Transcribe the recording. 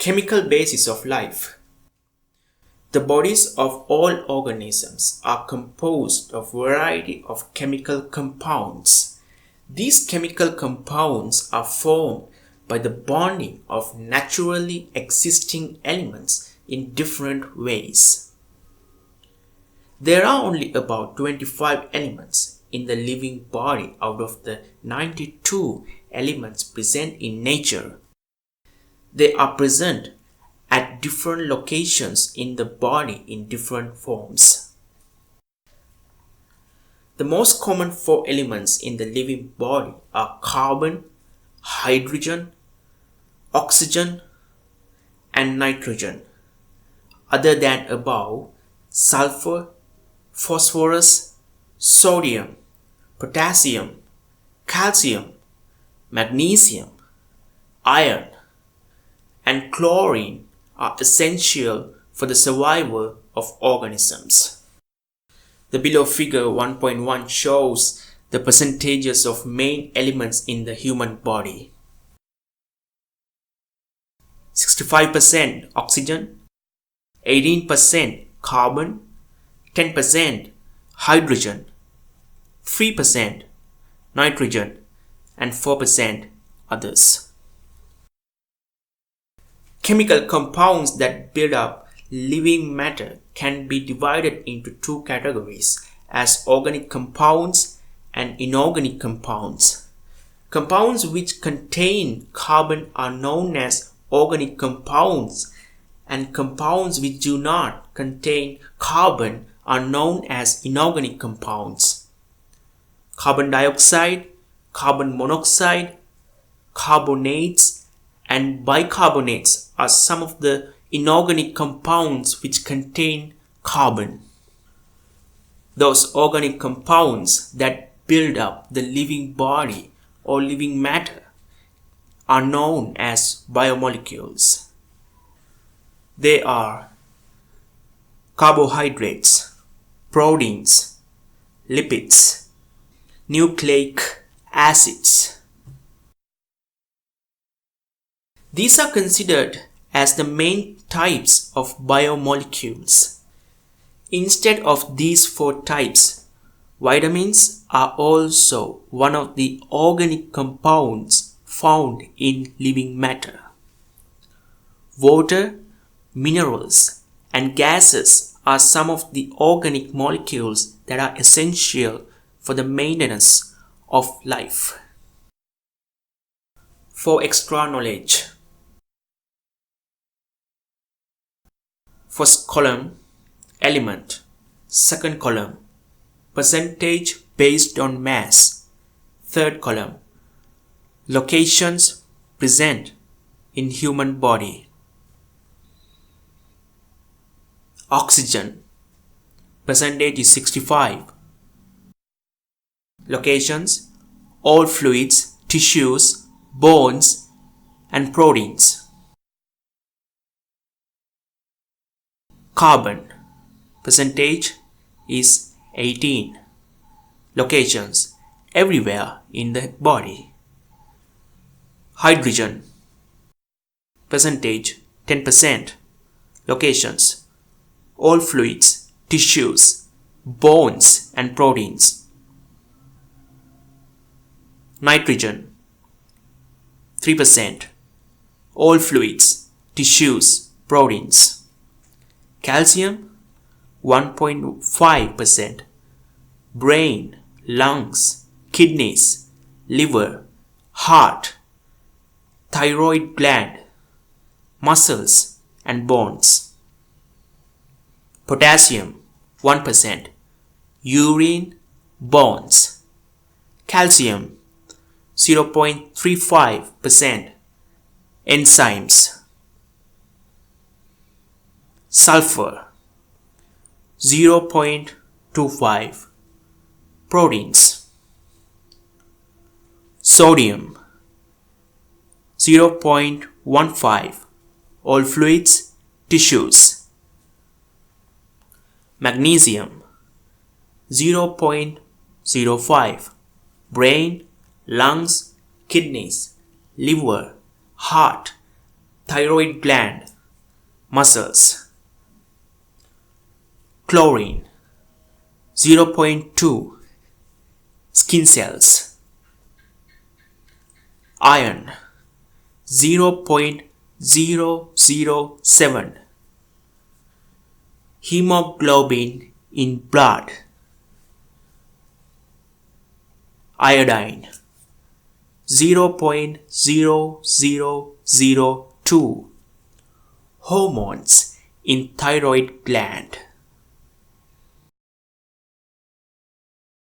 Chemical basis of life. The bodies of all organisms are composed of a variety of chemical compounds. These chemical compounds are formed by the bonding of naturally existing elements in different ways. There are only about 25 elements in the living body out of the 92 elements present in nature. They are present at different locations in the body in different forms. The most common 4 elements in the living body are carbon, hydrogen, oxygen, and nitrogen. Other than above, sulfur, phosphorus, sodium, potassium, calcium, magnesium, iron, and chlorine are essential for the survival of organisms. The below figure 1.1 shows the percentages of main elements in the human body. 65% oxygen, 18% carbon, 10% hydrogen, 3% nitrogen, and 4% others. Chemical compounds that build up living matter can be divided into 2 categories as organic compounds and inorganic compounds. Compounds which contain carbon are known as organic compounds, and compounds which do not contain carbon are known as inorganic compounds. Carbon dioxide, carbon monoxide, carbonates, and bicarbonates are some of the inorganic compounds which contain carbon. Those organic compounds that build up the living body or living matter are known as biomolecules. They are carbohydrates, proteins, lipids, nucleic acids. These are considered as the main types of biomolecules. Instead of these 4 types, vitamins are also one of the organic compounds found in living matter. Water, minerals, and gases are some of the organic molecules that are essential for the maintenance of life. For extra knowledge, first column, element. Second column, percentage based on mass. Third column, locations present in human body. Oxygen, percentage is 65. Locations, all fluids, tissues, bones, and proteins. Carbon, percentage is 18. Locations, everywhere in the body. Hydrogen, percentage 10%. Locations, all fluids, tissues, bones, and proteins. Nitrogen, 3%. All fluids, tissues, proteins. Calcium, 1.5%. Brain, lungs, kidneys, liver, heart, thyroid gland, muscles, and bones. Potassium, 1%. Urine, bones. Calcium, 0.35%. Enzymes. Sulfur, 0.25. Proteins. Sodium, 0.15. All fluids, tissues. Magnesium, 0.05. Brain, lungs, kidneys, liver, heart, thyroid gland, muscles. Chlorine 0.2, skin cells. Iron 0.007, hemoglobin in blood. Iodine 0.0002, hormones in thyroid gland.